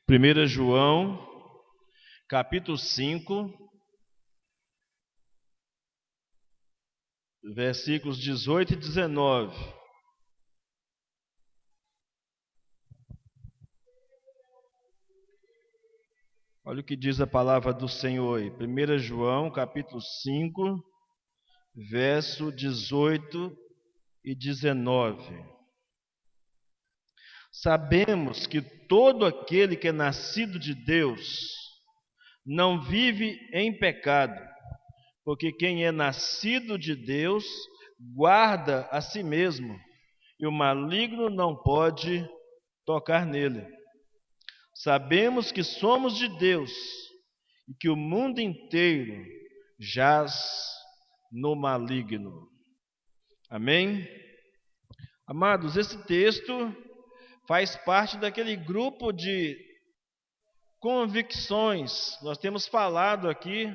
1 João, capítulo 5, versículos 18 e 19. Olha o que diz a palavra do Senhor aí. 1 João, capítulo 5, verso 18 e 19. Sabemos que todo aquele que é nascido de Deus não vive em pecado, porque quem é nascido de Deus guarda a si mesmo, e o maligno não pode tocar nele. Sabemos que somos de Deus e que o mundo inteiro jaz no maligno. Amém? Amados, esse texto faz parte daquele grupo de convicções. Nós temos falado aqui,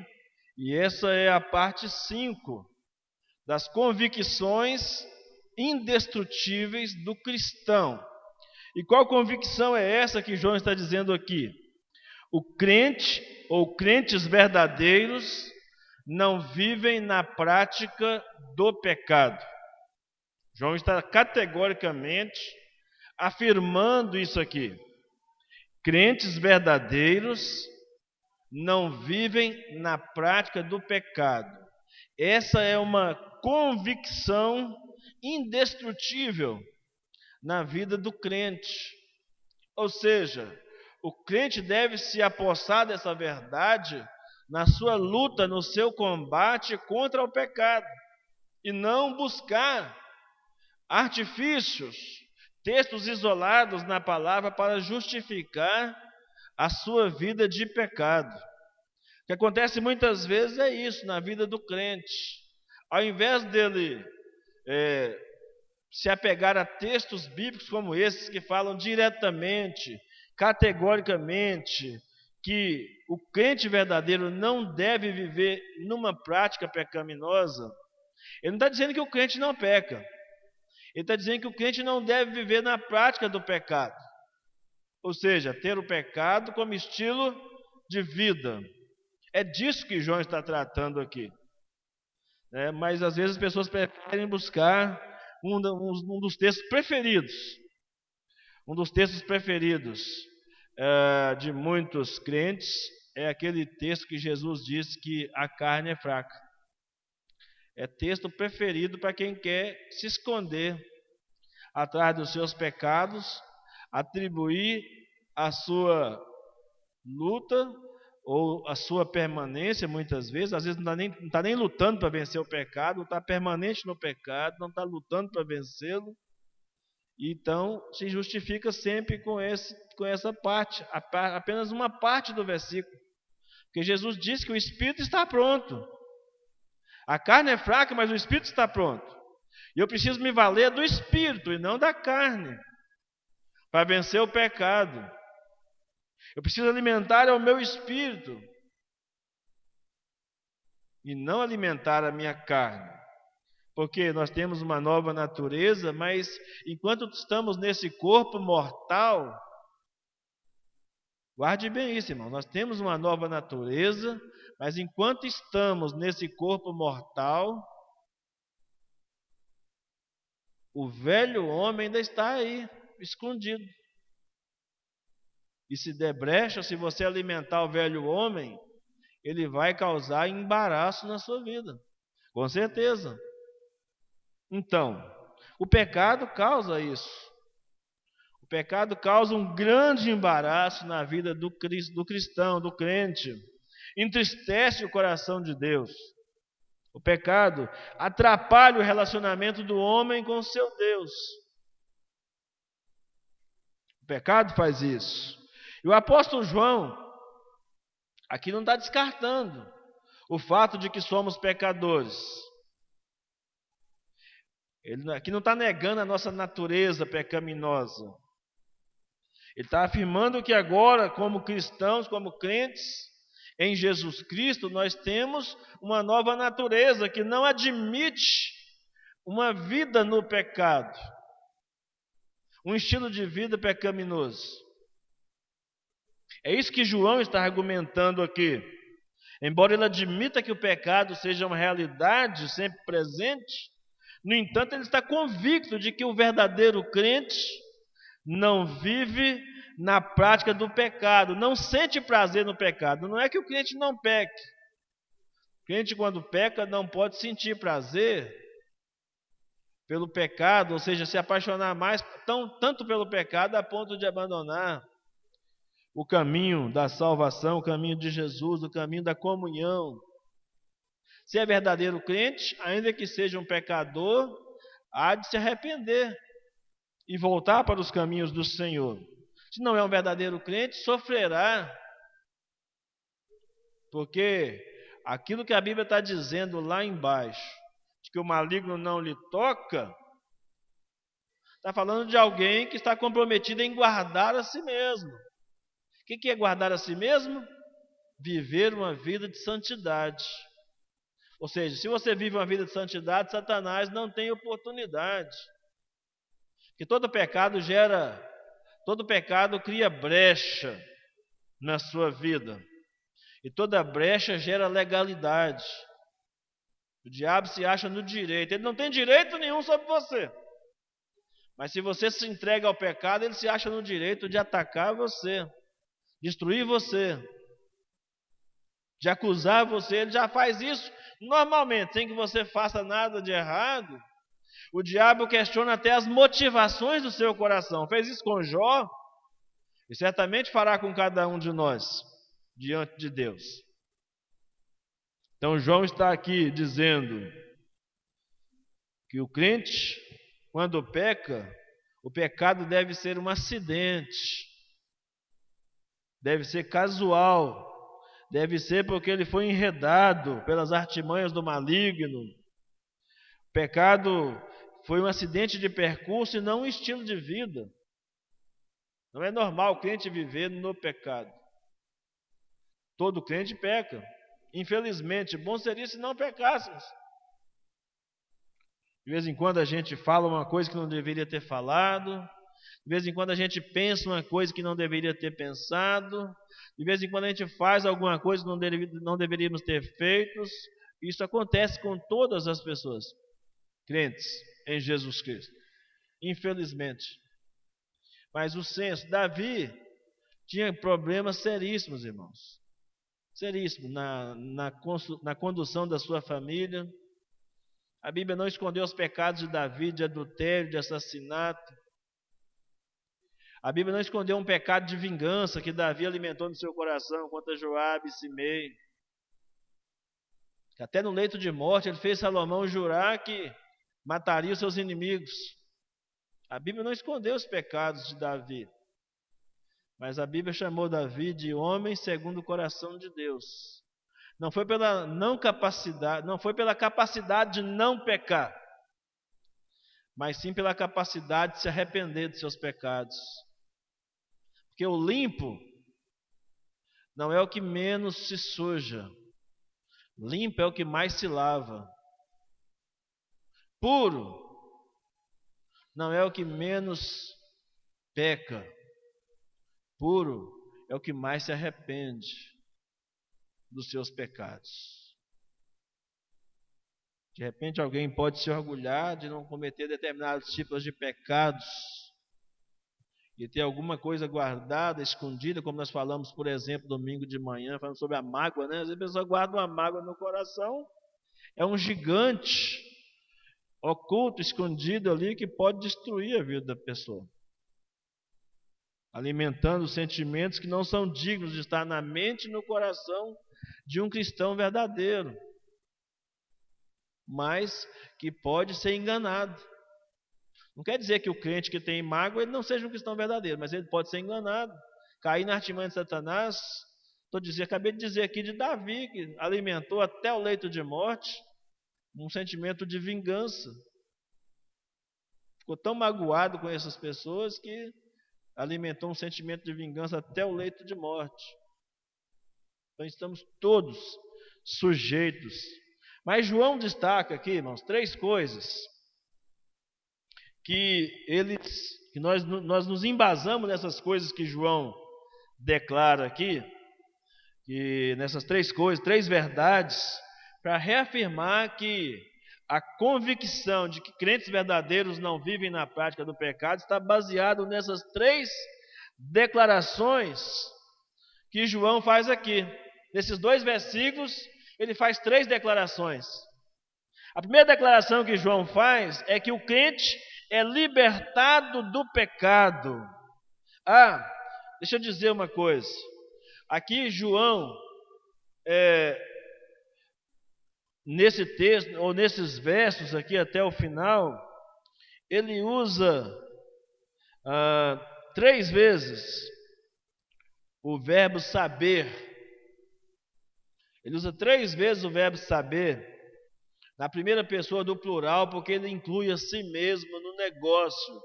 e essa é a parte 5 das convicções indestrutíveis do cristão. E qual convicção é essa que João está dizendo aqui? O crente ou crentes verdadeiros não vivem na prática do pecado. João está categoricamente afirmando isso aqui. Crentes verdadeiros não vivem na prática do pecado. Essa é uma convicção indestrutível na vida do crente. Ou seja, o crente deve se apossar dessa verdade na sua luta, no seu combate contra o pecado, e não buscar artifícios, textos isolados na palavra para justificar a sua vida de pecado. O que acontece muitas vezes é isso na vida do crente. Ao invés dele se apegar a textos bíblicos como esses, que falam diretamente, categoricamente, que o crente verdadeiro não deve viver numa prática pecaminosa, ele não está dizendo que o crente não peca. Ele está dizendo que o crente não deve viver na prática do pecado. Ou seja, ter o pecado como estilo de vida. É disso que João está tratando aqui. Mas às vezes as pessoas preferem buscar um dos textos preferidos. Um dos textos preferidos de muitos crentes é aquele texto que Jesus diz que a carne é fraca. É texto preferido para quem quer se esconder atrás dos seus pecados, atribuir a sua luta ou a sua permanência, muitas vezes, às vezes não está nem lutando para vencer o pecado, não está permanente no pecado, não está lutando para vencê-lo, então se justifica sempre com essa parte, apenas uma parte do versículo, porque Jesus disse que o Espírito está pronto, a carne é fraca, mas o Espírito está pronto, e eu preciso me valer do Espírito e não da carne, para vencer o pecado. Eu preciso alimentar o meu espírito e não alimentar a minha carne. Porque nós temos uma nova natureza, mas enquanto estamos nesse corpo mortal, guarde bem isso, irmão. Nós temos uma nova natureza, mas enquanto estamos nesse corpo mortal, o velho homem ainda está aí, escondido. E se der brecha, se você alimentar o velho homem, ele vai causar embaraço na sua vida, com certeza. Então, o pecado causa isso. O pecado causa um grande embaraço na vida do cristão, do crente. Entristece o coração de Deus. O pecado atrapalha o relacionamento do homem com o seu Deus. O pecado faz isso. E o apóstolo João aqui não está descartando o fato de que somos pecadores. Ele aqui não está negando a nossa natureza pecaminosa. Ele está afirmando que agora, como cristãos, como crentes em Jesus Cristo, nós temos uma nova natureza que não admite uma vida no pecado, um estilo de vida pecaminoso. É isso que João está argumentando aqui. Embora ele admita que o pecado seja uma realidade sempre presente, no entanto, ele está convicto de que o verdadeiro crente não vive na prática do pecado, não sente prazer no pecado. Não é que o crente não peque. O crente, quando peca, não pode sentir prazer pelo pecado, ou seja, se apaixonar mais tanto pelo pecado a ponto de abandonar o caminho da salvação, o caminho de Jesus, o caminho da comunhão. Se é verdadeiro crente, ainda que seja um pecador, há de se arrepender e voltar para os caminhos do Senhor. Se não é um verdadeiro crente, sofrerá, porque aquilo que a Bíblia está dizendo lá embaixo, de que o maligno não lhe toca, está falando de alguém que está comprometido em guardar a si mesmo. O que é guardar a si mesmo? Viver uma vida de santidade. Ou seja, se você vive uma vida de santidade, Satanás não tem oportunidade. Porque todo pecado cria brecha na sua vida. E toda brecha gera legalidade. O diabo se acha no direito. Ele não tem direito nenhum sobre você. Mas se você se entrega ao pecado, ele se acha no direito de atacar você, destruir você, de acusar você. Ele já faz isso normalmente, sem que você faça nada de errado. O diabo questiona até as motivações do seu coração. Fez isso com Jó e certamente fará com cada um de nós diante de Deus. Então João está aqui dizendo que o crente, quando peca, o pecado deve ser um acidente, deve ser casual, deve ser porque ele foi enredado pelas artimanhas do maligno. O pecado foi um acidente de percurso e não um estilo de vida. Não é normal o crente viver no pecado. Todo crente peca. Infelizmente, bom seria se não pecássemos. De vez em quando a gente fala uma coisa que não deveria ter falado. De vez em quando a gente pensa uma coisa que não deveria ter pensado. De vez em quando a gente faz alguma coisa que não deveríamos ter feito. Isso acontece com todas as pessoas crentes em Jesus Cristo. Infelizmente. Mas o senso, Davi tinha problemas seríssimos, irmãos. Seríssimos na condução da sua família. A Bíblia não escondeu os pecados de Davi, de adultério, de assassinato. A Bíblia não escondeu um pecado de vingança que Davi alimentou no seu coração contra Joabe e Simei. Até no leito de morte ele fez Salomão jurar que mataria os seus inimigos. A Bíblia não escondeu os pecados de Davi. Mas a Bíblia chamou Davi de homem segundo o coração de Deus. Não foi pela capacidade de não pecar, mas sim pela capacidade de se arrepender de seus pecados. Porque o limpo não é o que menos se suja. Limpo é o que mais se lava. Puro não é o que menos peca. Puro é o que mais se arrepende dos seus pecados. De repente alguém pode se orgulhar de não cometer determinados tipos de pecados e ter alguma coisa guardada, escondida, como nós falamos, por exemplo, domingo de manhã, falando sobre a mágoa, né? Às vezes a pessoa guarda uma mágoa no coração, é um gigante oculto, escondido ali, que pode destruir a vida da pessoa, alimentando sentimentos que não são dignos de estar na mente e no coração de um cristão verdadeiro, mas que pode ser enganado. Não quer dizer que o crente que tem mágoa ele não seja um cristão verdadeiro, mas ele pode ser enganado, cair na artimanha de Satanás. Acabei de dizer aqui de Davi, que alimentou até o leito de morte um sentimento de vingança. Ficou tão magoado com essas pessoas que alimentou um sentimento de vingança até o leito de morte. Então estamos todos sujeitos. Mas João destaca aqui, irmãos, 3 coisas que nós nos embasamos nessas coisas que João declara aqui, que nessas três coisas, três verdades, para reafirmar que a convicção de que crentes verdadeiros não vivem na prática do pecado está baseado nessas três declarações que João faz aqui. Nesses dois versículos, ele faz três declarações. A primeira declaração que João faz é que o crente é libertado do pecado. Deixa eu dizer uma coisa. Aqui João, nesse texto, ou nesses versos aqui até o final, ele usa 3 vezes o verbo saber. Ele usa 3 vezes o verbo saber, na primeira pessoa do plural, porque ele inclui a si mesmo no negócio.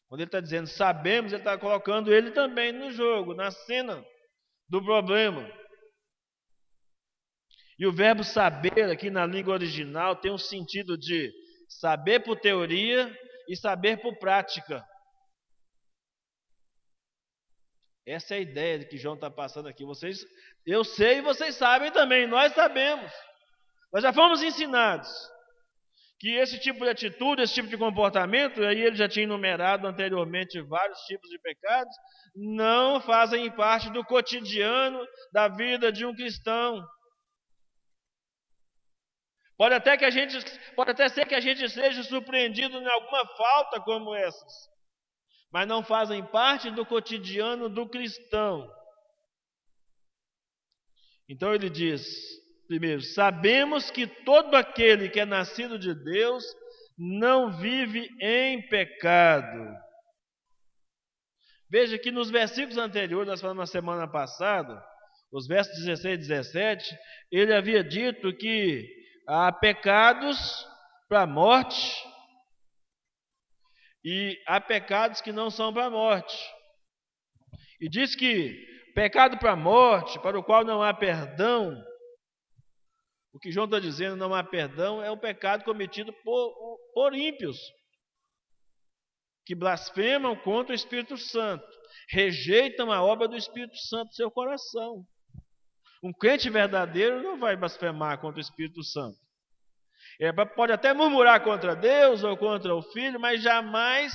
Quando ele está dizendo sabemos, ele está colocando ele também no jogo, na cena do problema. E o verbo saber aqui na língua original tem um sentido de saber por teoria e saber por prática. Essa é a ideia que João está passando aqui. Eu sei e vocês sabem também, nós sabemos. Nós já fomos ensinados que esse tipo de atitude, esse tipo de comportamento, aí ele já tinha enumerado anteriormente vários tipos de pecados, não fazem parte do cotidiano da vida de um cristão. Pode até ser que a gente seja surpreendido em alguma falta como essas, mas não fazem parte do cotidiano do cristão. Então ele diz, primeiro, sabemos que todo aquele que é nascido de Deus não vive em pecado. Veja que nos versículos anteriores, nós falamos na semana passada, os versos 16 e 17, ele havia dito que há pecados para a morte e há pecados que não são para a morte. E diz que pecado para a morte, para o qual não há perdão, o que João está dizendo, não há perdão, é um pecado cometido por ímpios, que blasfemam contra o Espírito Santo, rejeitam a obra do Espírito Santo no seu coração. Um crente verdadeiro não vai blasfemar contra o Espírito Santo. Pode até murmurar contra Deus ou contra o Filho, mas jamais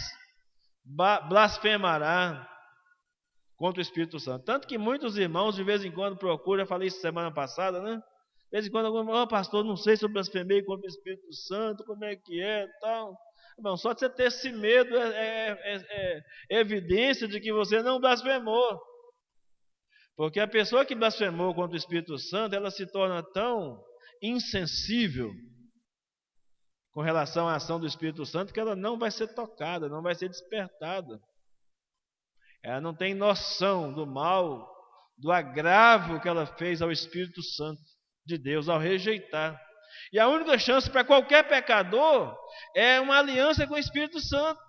blasfemará contra o Espírito Santo. Tanto que muitos irmãos de vez em quando procuram, eu falei isso semana passada, né? De vez em quando, pastor, não sei se eu blasfemei contra o Espírito Santo, como é que é, tal. Bom, só de você ter esse medo é evidência de que você não blasfemou. Porque a pessoa que blasfemou contra o Espírito Santo, ela se torna tão insensível com relação à ação do Espírito Santo que ela não vai ser tocada, não vai ser despertada. Ela não tem noção do mal, do agravo que ela fez ao Espírito Santo de Deus ao rejeitar. E a única chance para qualquer pecador é uma aliança com o Espírito Santo.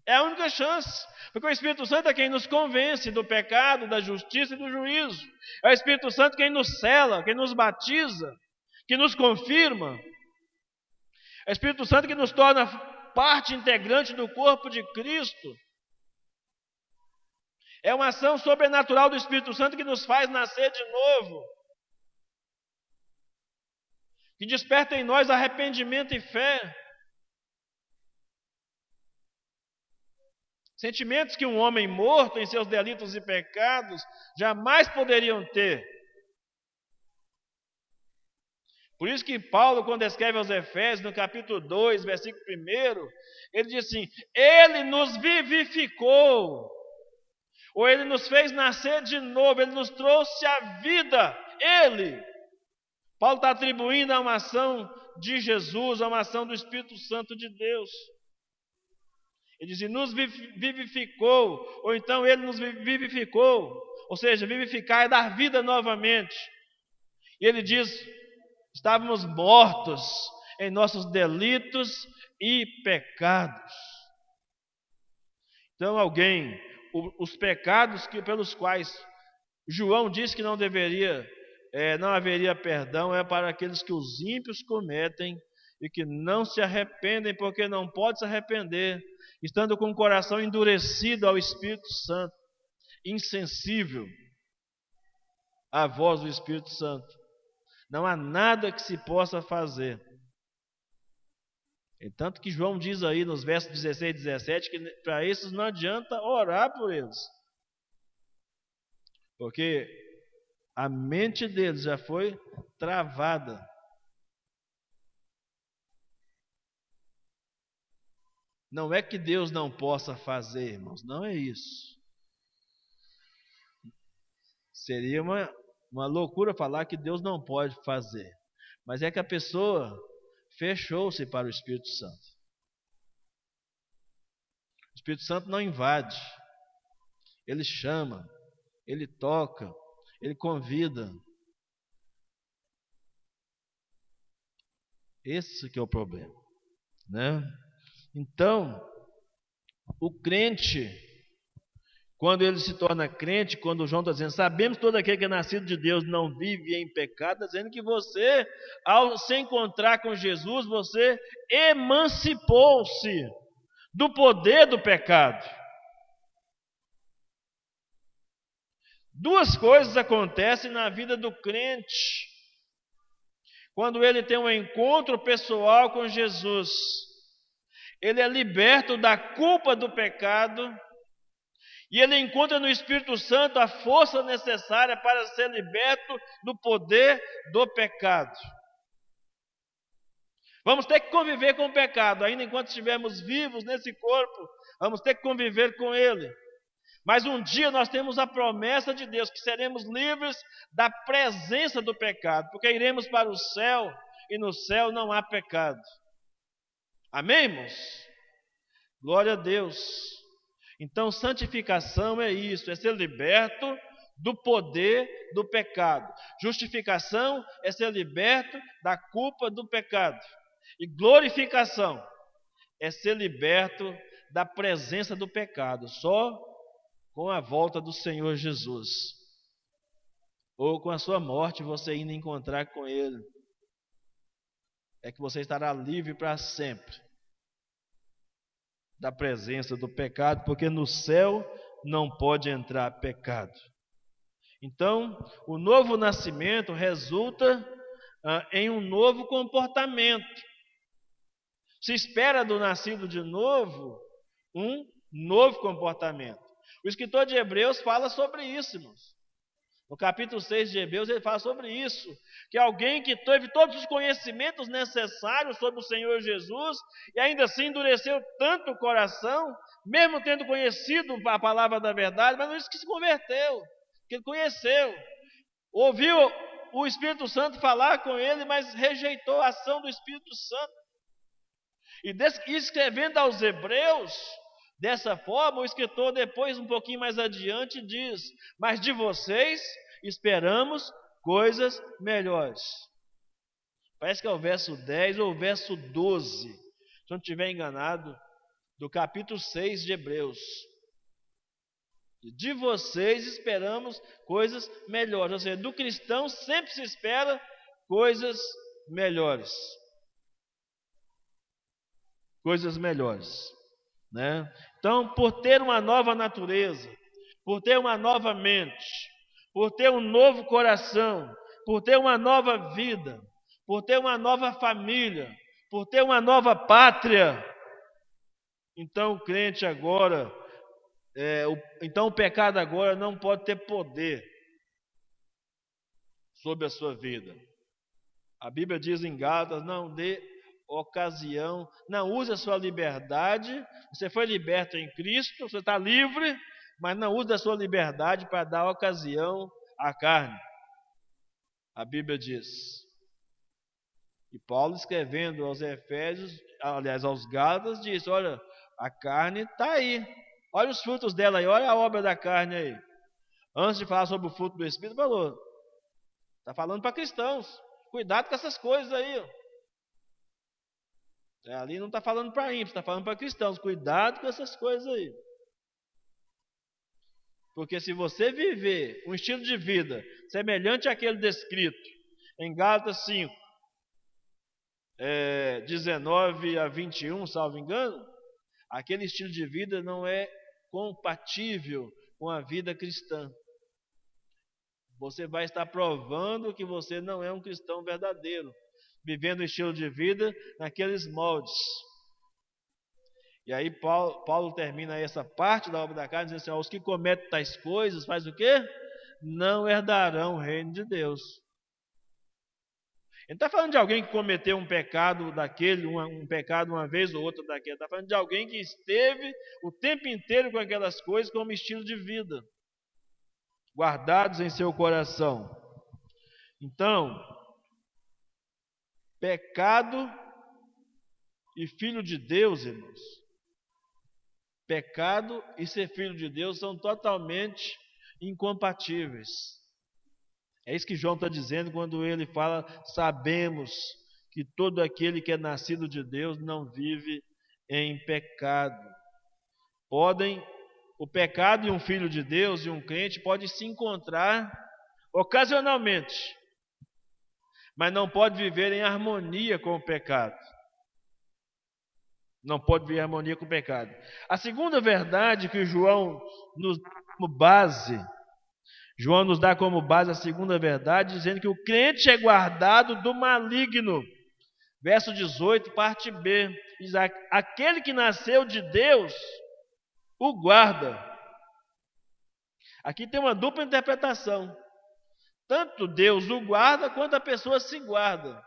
É a única chance. Porque o Espírito Santo é quem nos convence do pecado, da justiça e do juízo. É o Espírito Santo quem nos sela, quem nos batiza, que nos confirma. É o Espírito Santo que nos torna parte integrante do corpo de Cristo. É uma ação sobrenatural do Espírito Santo que nos faz nascer de novo. Que desperta em nós arrependimento e fé. Sentimentos que um homem morto em seus delitos e pecados jamais poderiam ter. Por isso que Paulo, quando escreve aos Efésios, no capítulo 2, versículo 1, ele diz assim, ele nos vivificou, ou ele nos fez nascer de novo, ele nos trouxe a vida, ele. Paulo está atribuindo a uma ação de Jesus, a uma ação do Espírito Santo de Deus. Ele diz, nos vivificou, ou então ele nos vivificou, ou seja, vivificar é dar vida novamente. E ele diz, estávamos mortos em nossos delitos e pecados. Então os pecados pelos quais João diz que não haveria perdão, é para aqueles que os ímpios cometem e que não se arrependem, porque não pode se arrepender, estando com o coração endurecido ao Espírito Santo, insensível à voz do Espírito Santo. Não há nada que se possa fazer. E tanto que João diz aí nos versos 16 e 17 que para esses não adianta orar por eles. Porque a mente deles já foi travada. Não é que Deus não possa fazer, irmãos, não é isso. Seria uma loucura falar que Deus não pode fazer. Mas é que a pessoa fechou-se para o Espírito Santo. O Espírito Santo não invade. Ele chama, ele toca, ele convida. Esse que é o problema, né? Então, o crente, quando ele se torna crente, quando João está dizendo, sabemos que todo aquele que é nascido de Deus não vive em pecado, está dizendo que você, ao se encontrar com Jesus, você emancipou-se do poder do pecado. Duas coisas acontecem na vida do crente quando ele tem um encontro pessoal com Jesus. Ele é liberto da culpa do pecado e ele encontra no Espírito Santo a força necessária para ser liberto do poder do pecado. Vamos ter que conviver com o pecado, ainda enquanto estivermos vivos nesse corpo, vamos ter que conviver com ele. Mas um dia nós temos a promessa de Deus que seremos livres da presença do pecado, porque iremos para o céu e no céu não há pecado. Amém, irmãos? Glória a Deus. Então, santificação é isso, é ser liberto do poder do pecado. Justificação é ser liberto da culpa do pecado. E glorificação é ser liberto da presença do pecado, só com a volta do Senhor Jesus, ou com a sua morte, você indo encontrar com Ele, é que você estará livre para sempre da presença do pecado, porque no céu não pode entrar pecado. Então, o novo nascimento resulta em um novo comportamento. Se espera do nascido de novo um novo comportamento. O escritor de Hebreus fala sobre isso, irmãos. No capítulo 6 de Hebreus ele fala sobre isso, que alguém que teve todos os conhecimentos necessários sobre o Senhor Jesus e ainda assim endureceu tanto o coração, mesmo tendo conhecido a palavra da verdade, mas não disse que se converteu, que ele conheceu, ouviu o Espírito Santo falar com ele, mas rejeitou a ação do Espírito Santo. E escrevendo aos Hebreus, dessa forma, o escritor depois, um pouquinho mais adiante, diz, mas de vocês esperamos coisas melhores. Parece que é o verso 10 ou o verso 12, se eu não estiver enganado, do capítulo 6 de Hebreus. De vocês esperamos coisas melhores, ou seja, do cristão sempre se espera coisas melhores. Coisas melhores, né? Então, por ter uma nova natureza, por ter uma nova mente, por ter um novo coração, por ter uma nova vida, por ter uma nova família, por ter uma nova pátria, então o crente agora, então o pecado agora não pode ter poder sobre a sua vida. A Bíblia diz em Gálatas, não dê ocasião, não use a sua liberdade, você foi liberto em Cristo, você está livre, mas não use a sua liberdade para dar ocasião à carne. A Bíblia diz. E Paulo escrevendo aos Efésios, aliás aos Gálatas, diz, olha, a carne está aí, olha os frutos dela aí, olha a obra da carne aí. Antes de falar sobre o fruto do Espírito, falou, está falando para cristãos, cuidado com essas coisas aí, ó. Ali não está falando para ímpios, está falando para cristãos. Cuidado com essas coisas aí. Porque se você viver um estilo de vida semelhante àquele descrito em Gálatas 5, 19 a 21, salvo engano, aquele estilo de vida não é compatível com a vida cristã. Você vai estar provando que você não é um cristão verdadeiro, vivendo o estilo de vida naqueles moldes. E aí Paulo termina essa parte da obra da carne dizendo assim: os que cometem tais coisas, faz o quê? Não herdarão o reino de Deus. Ele não está falando de alguém que cometeu um pecado daquele, um pecado uma vez ou outra daquele. Está falando de alguém que esteve o tempo inteiro com aquelas coisas como estilo de vida, guardados em seu coração. Então, pecado e filho de Deus, irmãos. Pecado e ser filho de Deus são totalmente incompatíveis. É isso que João está dizendo quando ele fala: sabemos que todo aquele que é nascido de Deus não vive em pecado. O pecado e um filho de Deus e um crente podem se encontrar ocasionalmente, mas não pode viver em harmonia com o pecado. Não pode viver em harmonia com o pecado. A segunda verdade que João nos dá como base, a segunda verdade, dizendo que o crente é guardado do maligno. Verso 18, parte B, diz: aquele que nasceu de Deus o guarda. Aqui tem uma dupla interpretação. Tanto Deus o guarda, quanto a pessoa se guarda.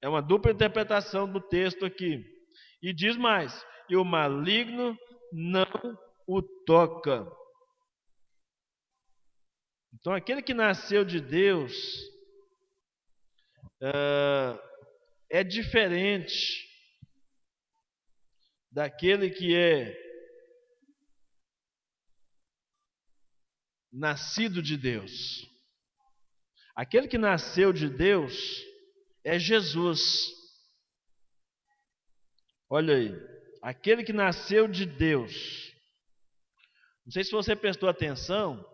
É uma dupla interpretação do texto aqui. E diz mais: e o maligno não o toca. Então, aquele que nasceu de Deus é diferente daquele que é nascido de Deus. Aquele que nasceu de Deus é Jesus. Olha aí, aquele que nasceu de Deus. Não sei se você prestou atenção,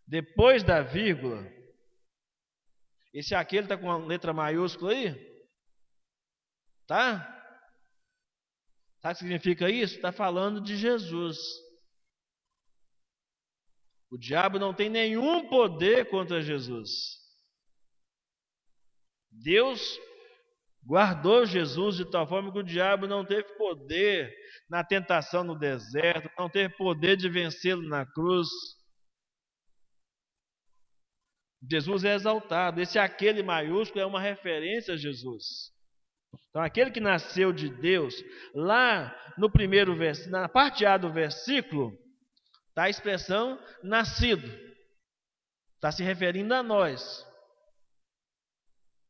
depois da vírgula, esse aquele está com a letra maiúscula aí? Tá? Sabe o que significa isso? Está falando de Jesus. O diabo não tem nenhum poder contra Jesus. Deus guardou Jesus de tal forma que o diabo não teve poder na tentação no deserto, não teve poder de vencê-lo na cruz. Jesus é exaltado. Esse aquele maiúsculo é uma referência a Jesus. Então, aquele que nasceu de Deus, lá no primeiro versículo, na parte A do versículo, está a expressão nascido. Está se referindo a nós.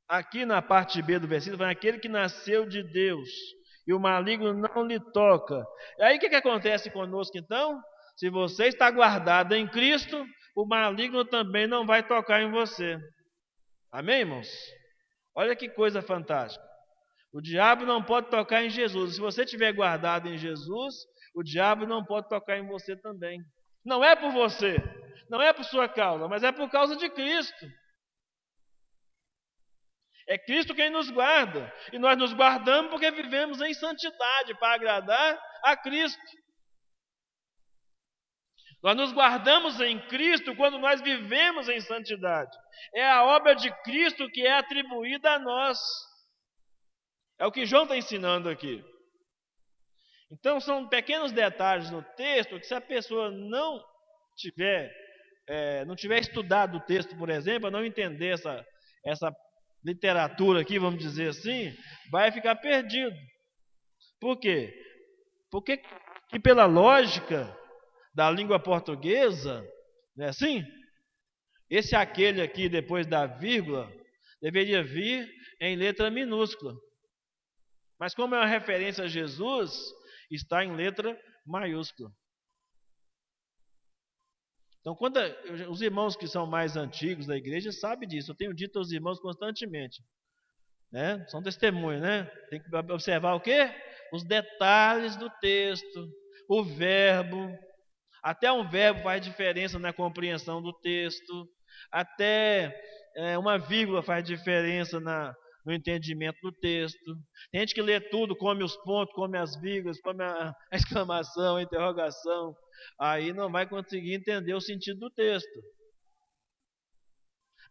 Aqui na parte B do versículo, vai aquele que nasceu de Deus, e o maligno não lhe toca. E aí o que acontece conosco então? Se você está guardado em Cristo, o maligno também não vai tocar em você. Amém, irmãos? Olha que coisa fantástica. O diabo não pode tocar em Jesus. Se você estiver guardado em Jesus, o diabo não pode tocar em você também. Não é por você, não é por sua causa, mas é por causa de Cristo. É Cristo quem nos guarda. E nós nos guardamos porque vivemos em santidade para agradar a Cristo. Nós nos guardamos em Cristo quando nós vivemos em santidade. É a obra de Cristo que é atribuída a nós. É o que João está ensinando aqui. Então são pequenos detalhes no texto que, se a pessoa não tiver estudado o texto, por exemplo, não entender essa literatura aqui, vamos dizer assim, vai ficar perdido. Por quê? Porque que pela lógica da língua portuguesa, não é assim? Esse aquele aqui, depois da vírgula, deveria vir em letra minúscula. Mas como é uma referência a Jesus, está em letra maiúscula. Então, os irmãos que são mais antigos da igreja sabem disso. Eu tenho dito aos irmãos constantemente. Né? São testemunhos, né? Tem que observar o quê? Os detalhes do texto, o verbo. Até um verbo faz diferença na compreensão do texto. Até uma vírgula faz diferença no no entendimento do texto. Tem gente que lê tudo, come os pontos, come as vírgulas, come a exclamação, a interrogação. Aí não vai conseguir entender o sentido do texto.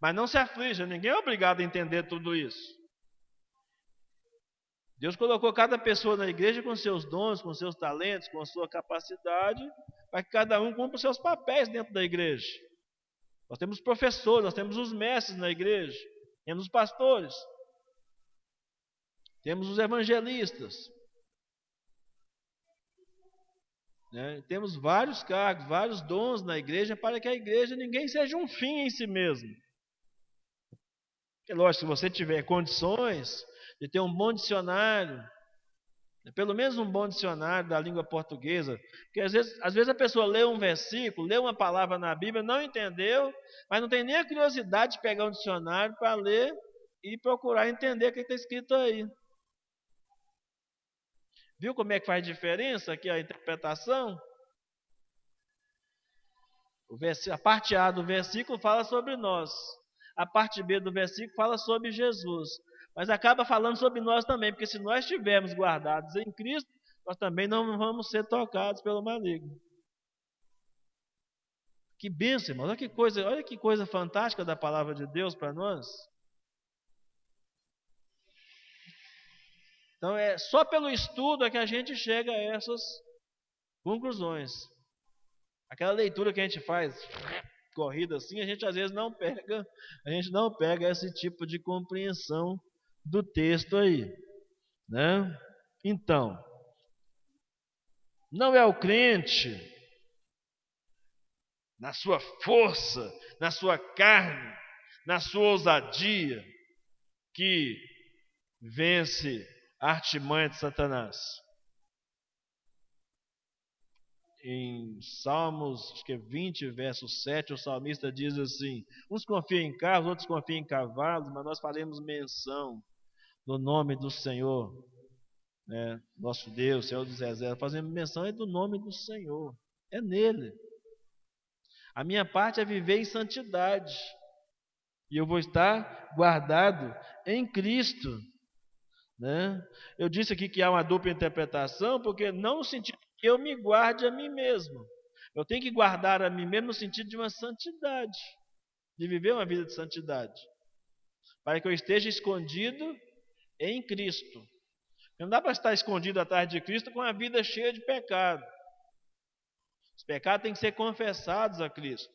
Mas não se aflija, ninguém é obrigado a entender tudo isso. Deus colocou cada pessoa na igreja com seus dons, com seus talentos, com a sua capacidade, para que cada um cumpra os seus papéis dentro da igreja. Nós temos professores, nós temos os mestres na igreja, temos os pastores, temos os evangelistas, né? Temos vários cargos, vários dons na igreja, para que a igreja ninguém seja um fim em si mesmo. É lógico, se você tiver condições de ter um bom dicionário, pelo menos um bom dicionário da língua portuguesa, porque às vezes a pessoa lê um versículo, lê uma palavra na Bíblia, não entendeu, mas não tem nem a curiosidade de pegar um dicionário para ler e procurar entender o que está escrito aí. Viu como é que faz diferença aqui a interpretação? A parte A do versículo fala sobre nós, a parte B do versículo fala sobre Jesus. Mas acaba falando sobre nós também, porque se nós estivermos guardados em Cristo, nós também não vamos ser tocados pelo maligno. Que bênção, irmãos. Olha que coisa fantástica da palavra de Deus para nós. Então é só pelo estudo é que a gente chega a essas conclusões. Aquela leitura que a gente faz corrida assim, a gente às vezes não pega esse tipo de compreensão do texto aí, né? Então, não é o crente na sua força, na sua carne, na sua ousadia que vence a artimanha de Satanás. Em Salmos, acho que é 20, verso 7, o salmista diz assim: uns confiam em carros, outros confiam em cavalos, mas nós faremos menção no nome do Senhor, né? Nosso Deus, Senhor dos Exércitos. Fazemos menção do nome do Senhor, é nele. A minha parte é viver em santidade, e eu vou estar guardado em Cristo, né? Eu disse aqui que há uma dupla interpretação, porque não no sentido que eu me guarde a mim mesmo. Eu tenho que guardar a mim mesmo no sentido de uma santidade, de viver uma vida de santidade, para que eu esteja escondido em Cristo. Não dá para estar escondido atrás de Cristo com a vida cheia de pecado. Os pecados têm que ser confessados a Cristo,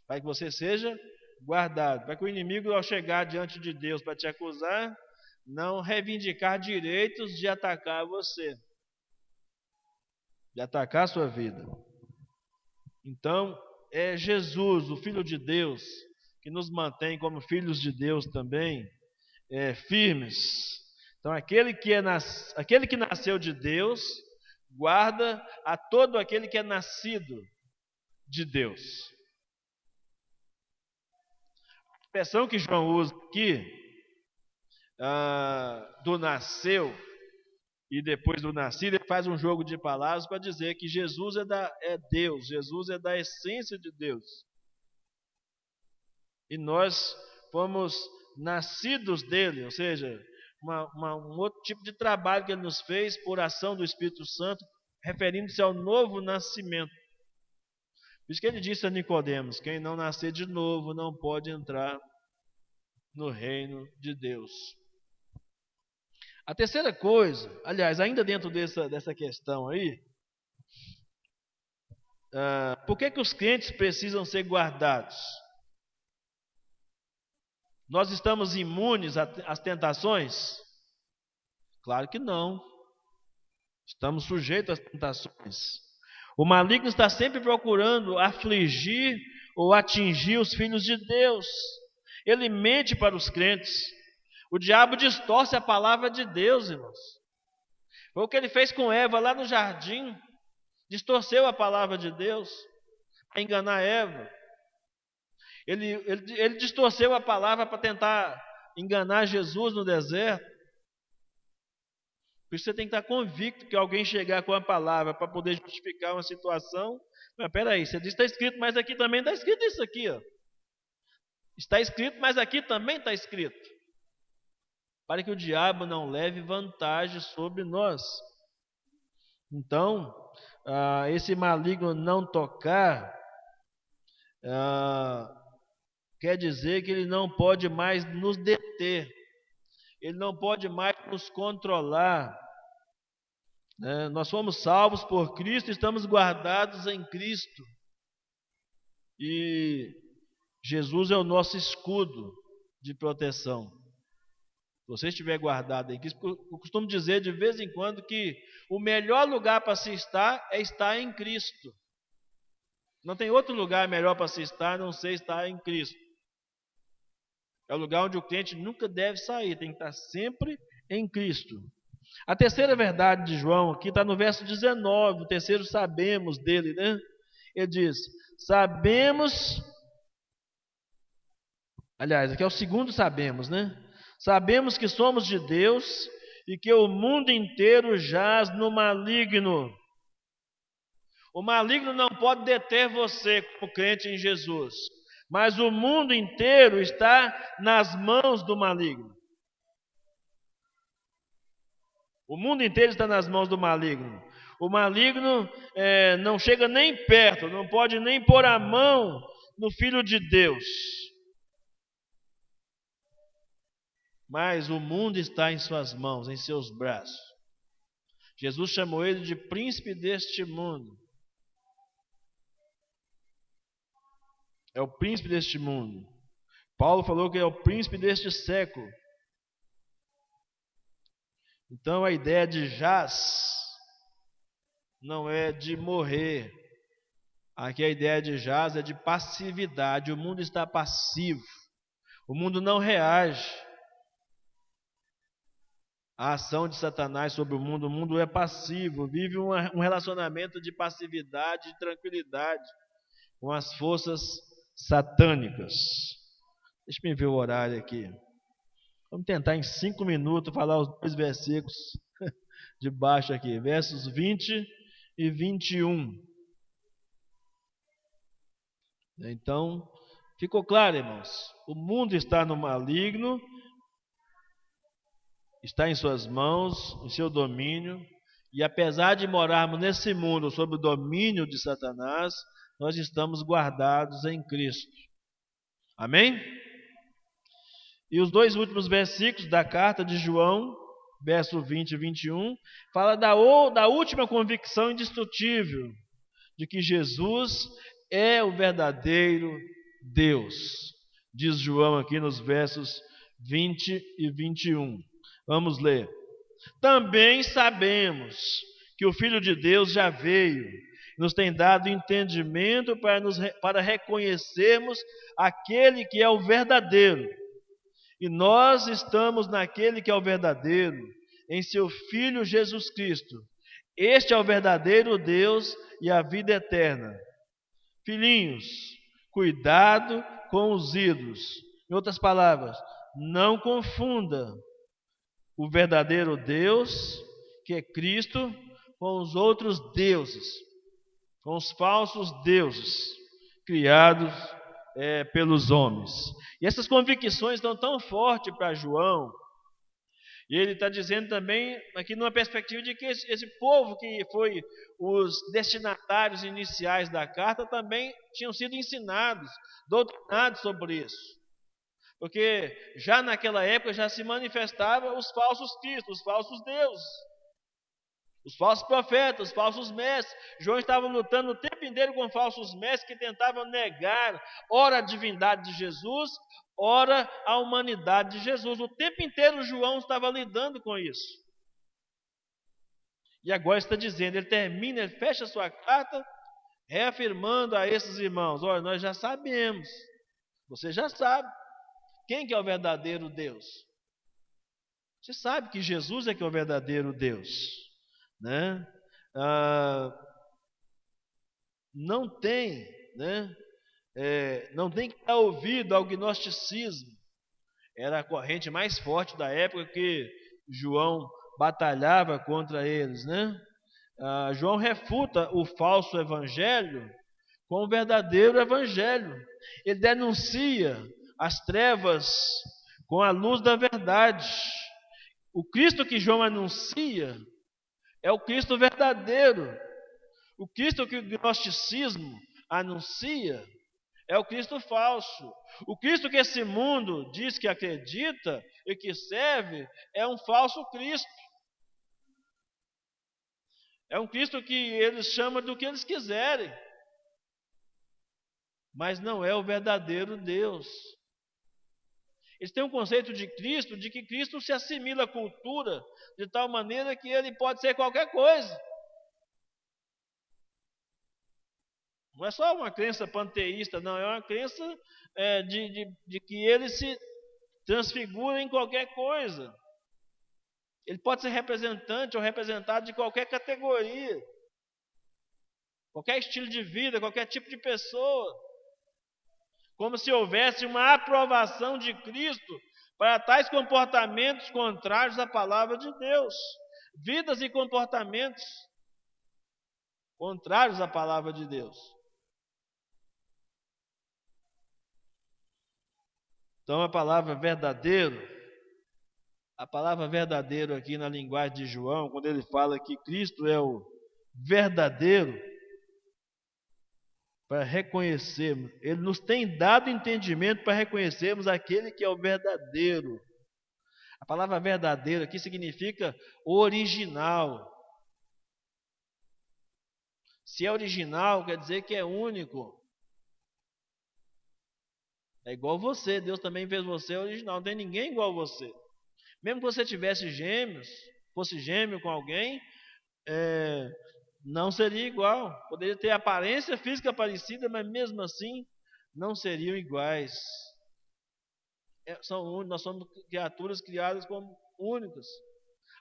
para que você seja guardado, para que o inimigo, ao chegar diante de Deus para te acusar, não reivindicar direitos de atacar você, de atacar a sua vida. Então, é Jesus, o Filho de Deus, que nos mantém como filhos de Deus também, firmes. Então, aquele que nasceu de Deus, guarda a todo aquele que é nascido de Deus. A expressão que João usa aqui, do nasceu e depois do nascido, ele faz um jogo de palavras para dizer que Jesus é Deus, Jesus é da essência de Deus. E nós fomos nascidos dele, ou seja, um outro tipo de trabalho que ele nos fez por ação do Espírito Santo, referindo-se ao novo nascimento. Por isso que ele disse a Nicodemos: quem não nascer de novo não pode entrar no reino de Deus. A terceira coisa, aliás, ainda dentro dessa questão aí, por que os crentes precisam ser guardados? Nós estamos imunes às tentações? Claro que não. Estamos sujeitos às tentações. O maligno está sempre procurando afligir ou atingir os filhos de Deus. Ele mente para os crentes. O diabo distorce a palavra de Deus, irmãos. Foi o que ele fez com Eva lá no jardim. Distorceu a palavra de Deus para enganar Eva. Ele distorceu a palavra para tentar enganar Jesus no deserto. Por isso você tem que estar convicto que alguém chegar com a palavra para poder justificar uma situação. Mas peraí, você diz que está escrito, mas aqui também está escrito isso aqui, ó. Está escrito, mas aqui também está escrito. para que o diabo não leve vantagem sobre nós. Então, esse maligno não tocar, quer dizer que ele não pode mais nos deter, ele não pode mais nos controlar, né? Nós fomos salvos por Cristo, estamos guardados em Cristo, e Jesus é o nosso escudo de proteção. Se você estiver guardado em Cristo, eu costumo dizer de vez em quando que o melhor lugar para se estar é estar em Cristo. Não tem outro lugar melhor para se estar, a não ser estar em Cristo. É o lugar onde o crente nunca deve sair, tem que estar sempre em Cristo. A terceira verdade de João aqui está no verso 19, o terceiro sabemos dele, né? Ele diz, sabemos, aliás, aqui é o segundo sabemos, né? Sabemos que somos de Deus e que o mundo inteiro jaz no maligno. O maligno não pode deter você como crente em Jesus, mas o mundo inteiro está nas mãos do maligno. O mundo inteiro está nas mãos do maligno. O maligno não chega nem perto, não pode nem pôr a mão no Filho de Deus. Mas o mundo está em suas mãos, em seus braços. Jesus chamou ele de príncipe deste mundo. É o príncipe deste mundo. Paulo falou que é o príncipe deste século. Então a ideia de jaz não é de morrer. Aqui a ideia de jaz é de passividade. O mundo está passivo. O mundo não reage à ação de Satanás sobre o mundo é passivo, vive um relacionamento de passividade, de tranquilidade com as forças satânicas. Deixa eu ver o horário aqui. Vamos tentar em 5 minutos falar os 2 versículos de baixo aqui, versos 20 e 21. Então, ficou claro, irmãos? O mundo está no maligno, está em suas mãos, em seu domínio, e apesar de morarmos nesse mundo sob o domínio de Satanás, nós estamos guardados em Cristo. Amém? E os 2 últimos versículos da carta de João, verso 20 e 21, fala da última convicção indestrutível, de que Jesus é o verdadeiro Deus. Diz João aqui nos versos 20 e 21. Vamos ler. Também sabemos que o Filho de Deus já veio, nos tem dado entendimento para reconhecermos aquele que é o verdadeiro. E nós estamos naquele que é o verdadeiro, em seu Filho Jesus Cristo. Este é o verdadeiro Deus e a vida eterna. Filhinhos, cuidado com os ídolos. Em outras palavras, não confunda o verdadeiro Deus, que é Cristo, com os outros deuses, com os falsos deuses criados pelos homens. E essas convicções estão tão fortes para João, e ele está dizendo também, aqui numa perspectiva de que esse povo que foi os destinatários iniciais da carta também tinham sido ensinados, doutrinados sobre isso. Porque já naquela época já se manifestavam os falsos cristos, os falsos deuses, os falsos profetas, os falsos mestres. João estava lutando o tempo inteiro com falsos mestres que tentavam negar, ora a divindade de Jesus, ora a humanidade de Jesus. O tempo inteiro João estava lidando com isso. E agora está dizendo, ele termina, ele fecha a sua carta, reafirmando a esses irmãos, olha, nós já sabemos, você já sabe, quem que é o verdadeiro Deus? Você sabe que Jesus é que é o verdadeiro Deus, né? Não tem que dar ouvido ao gnosticismo. Era a corrente mais forte da época que João batalhava contra eles, né? João refuta o falso evangelho com o verdadeiro evangelho. Ele denuncia as trevas com a luz da verdade. O Cristo que João anuncia é o Cristo verdadeiro. O Cristo que o gnosticismo anuncia é o Cristo falso. O Cristo que esse mundo diz que acredita e que serve é um falso Cristo. É um Cristo que eles chamam do que eles quiserem, mas não é o verdadeiro Deus. Eles têm um conceito de Cristo, de que Cristo se assimila à cultura de tal maneira que ele pode ser qualquer coisa. Não é só uma crença panteísta, não, é uma crença de que ele se transfigura em qualquer coisa. Ele pode ser representante ou representado de qualquer categoria, qualquer estilo de vida, qualquer tipo de pessoa. Como se houvesse uma aprovação de Cristo para tais comportamentos contrários à palavra de Deus. Vidas e comportamentos contrários à palavra de Deus. Então a palavra verdadeiro aqui na linguagem de João, quando ele fala que Cristo é o verdadeiro, para reconhecermos, ele nos tem dado entendimento para reconhecermos aquele que é o verdadeiro. A palavra verdadeiro aqui significa original. Se é original, quer dizer que é único. É igual você, Deus também fez você original, não tem ninguém igual a você. Mesmo que você tivesse gêmeos, fosse gêmeo com alguém, não seria igual. Poderia ter aparência física parecida, mas mesmo assim não seriam iguais. Nós somos criaturas criadas como únicas.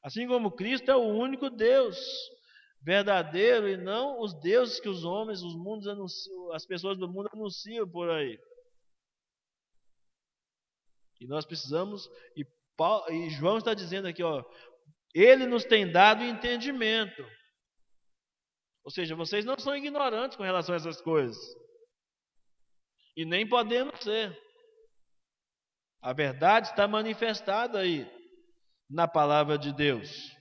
Assim como Cristo é o único Deus verdadeiro e não os deuses que os homens, os mundos anunciam, as pessoas do mundo anunciam por aí. E nós precisamos, e João está dizendo aqui, ele nos tem dado entendimento. Ou seja, vocês não são ignorantes com relação a essas coisas. E nem podemos ser. A verdade está manifestada aí na palavra de Deus.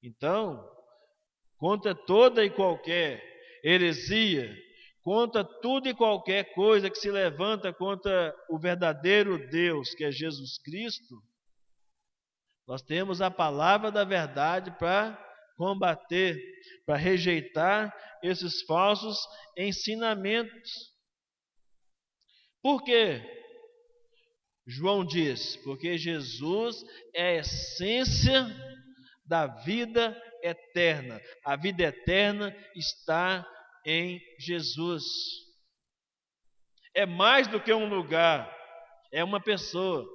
Então, contra toda e qualquer heresia, contra tudo e qualquer coisa que se levanta contra o verdadeiro Deus, que é Jesus Cristo, nós temos a palavra da verdade para combater, para rejeitar esses falsos ensinamentos. Por quê? João diz, porque Jesus é a essência da vida eterna. A vida eterna está em Jesus. É mais do que um lugar, é uma pessoa.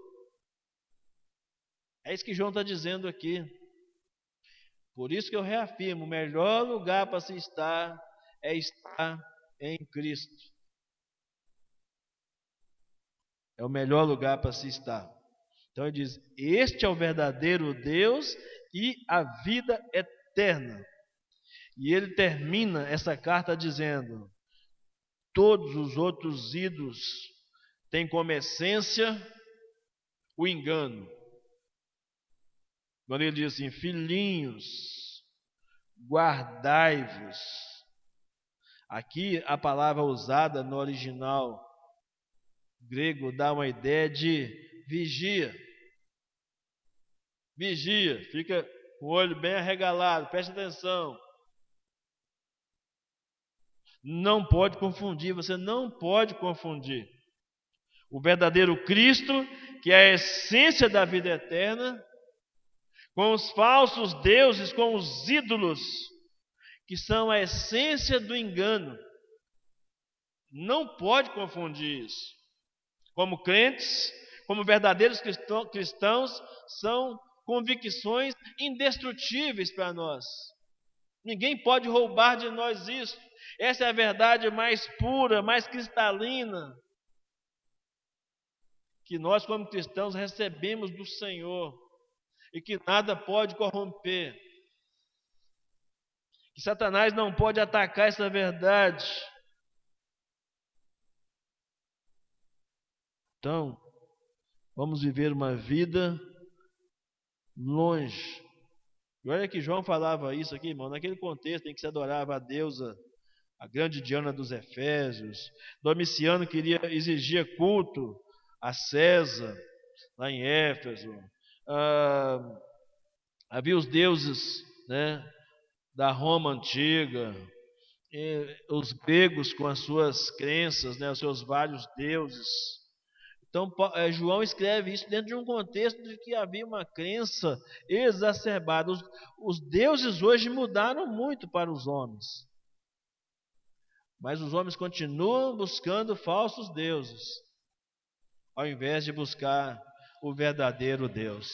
É isso que João está dizendo aqui. Por isso que eu reafirmo, o melhor lugar para se estar é estar em Cristo. É o melhor lugar para se estar. Então ele diz, este é o verdadeiro Deus e a vida eterna. E ele termina essa carta dizendo, todos os outros ídolos têm como essência o engano. Quando ele diz assim, filhinhos, guardai-vos. Aqui a palavra usada no original grego dá uma ideia de vigia. Vigia, fica com o olho bem arregalado, preste atenção. Não pode confundir, você não pode confundir o verdadeiro Cristo, que é a essência da vida eterna, com os falsos deuses, com os ídolos, que são a essência do engano. Não pode confundir isso. Como crentes, como verdadeiros cristãos, são convicções indestrutíveis para nós. Ninguém pode roubar de nós isso. Essa é a verdade mais pura, mais cristalina, que nós como cristãos recebemos do Senhor e que nada pode corromper. Que Satanás não pode atacar essa verdade. Então, vamos viver uma vida longe. E olha que João falava isso aqui, irmão, naquele contexto em que se adorava a deusa, a grande Diana dos Efésios. Domiciano exigia culto a César, lá em Éfeso. Ah, havia os deuses, né, da Roma antiga, os gregos com as suas crenças, né, os seus vários deuses. Então, João escreve isso dentro de um contexto de que havia uma crença exacerbada. Os deuses hoje mudaram muito para os homens, mas os homens continuam buscando falsos deuses, ao invés de buscar o verdadeiro Deus.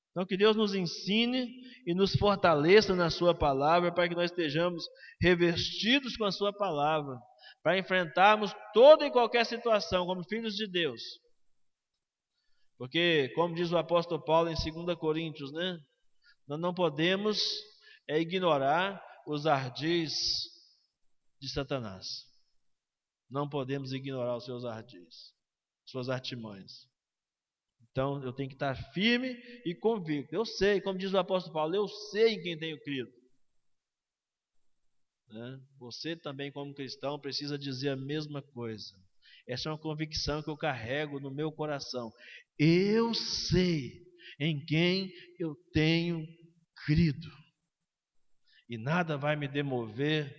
Então, que Deus nos ensine e nos fortaleça na Sua palavra, para que nós estejamos revestidos com a Sua palavra, para enfrentarmos toda e qualquer situação como filhos de Deus. Porque, como diz o apóstolo Paulo em 2 Coríntios, né, nós não podemos ignorar os ardis de Satanás. Não podemos ignorar os seus ardis, suas artimanhas. Então, eu tenho que estar firme e convicto. Eu sei, como diz o apóstolo Paulo, eu sei em quem tenho crido. Né? Você também, como cristão, precisa dizer a mesma coisa. Essa é uma convicção que eu carrego no meu coração. Eu sei em quem eu tenho crido. E nada vai me demover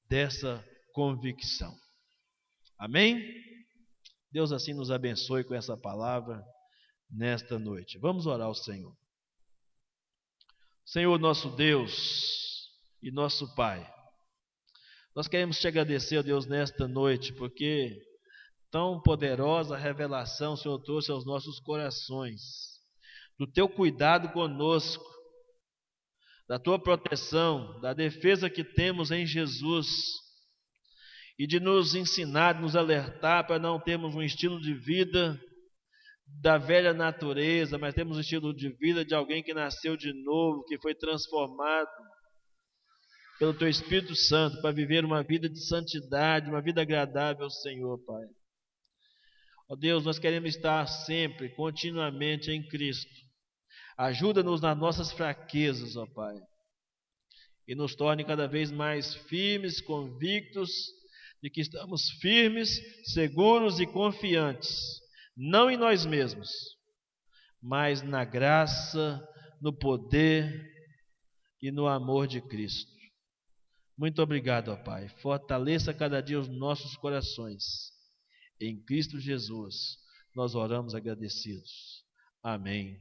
dessa convicção. Amém? Deus assim nos abençoe com essa palavra nesta noite. Vamos orar ao Senhor. Senhor, nosso Deus e nosso Pai, nós queremos te agradecer, ó Deus, nesta noite, porque tão poderosa revelação o Senhor trouxe aos nossos corações, do teu cuidado conosco, da tua proteção, da defesa que temos em Jesus, e de nos ensinar, de nos alertar para não termos um estilo de vida da velha natureza, mas temos um estilo de vida de alguém que nasceu de novo, que foi transformado pelo Teu Espírito Santo para viver uma vida de santidade, uma vida agradável ao Senhor, Pai. Ó Deus, nós queremos estar sempre, continuamente em Cristo. Ajuda-nos nas nossas fraquezas, ó Pai, e nos torne cada vez mais firmes, convictos de que estamos firmes, seguros e confiantes, não em nós mesmos, mas na graça, no poder e no amor de Cristo. Muito obrigado, ó Pai. Fortaleça cada dia os nossos corações. Em Cristo Jesus, nós oramos agradecidos. Amém.